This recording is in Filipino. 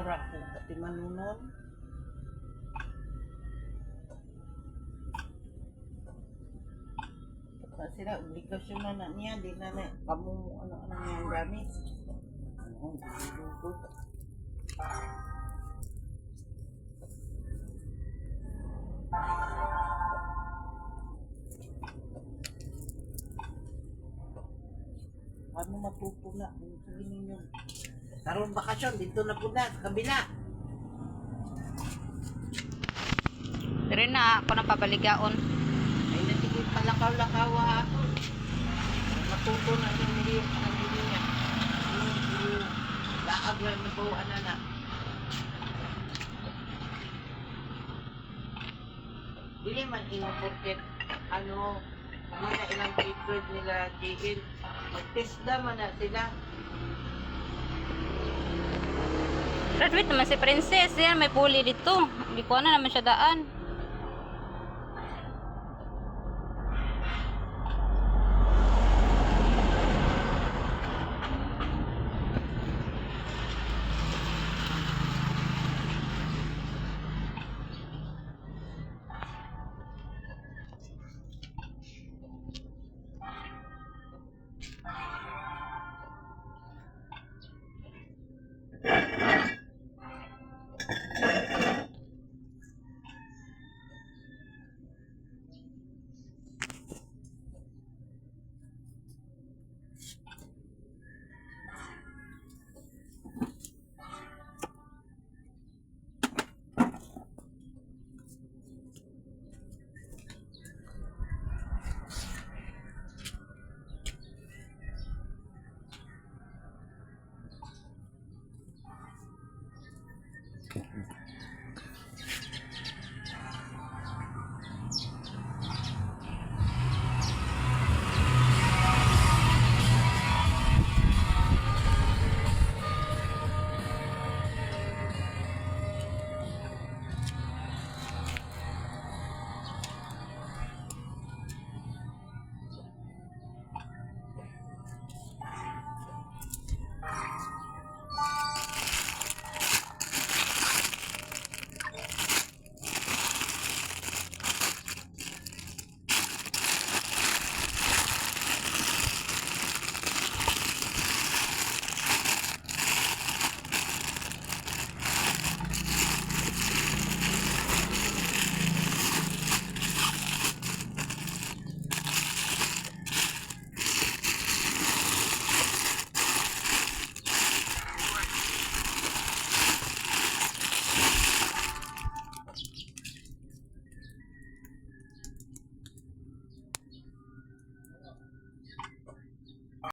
mura ko pati manunon. Kasi sila, obligasyon na niya, di na na, ano niya ang gamit. Ano, dudugod. Ano matuto na, sabi ninyo. Karoon bakasyon, dito na po na, sa kabila. Pero na ako nang papaligaon. Ay, natigil palakaw-lakaw ako. Matuto na yung niliyok ng niliyok niya. Yung laag na nabawaan na. Dili man inuporket, ano, mga ilang papers nila JL. Mag-testa man na sila. Graduate naman si Princess. Yan, may puli dito. Hindi ko na naman siya daan.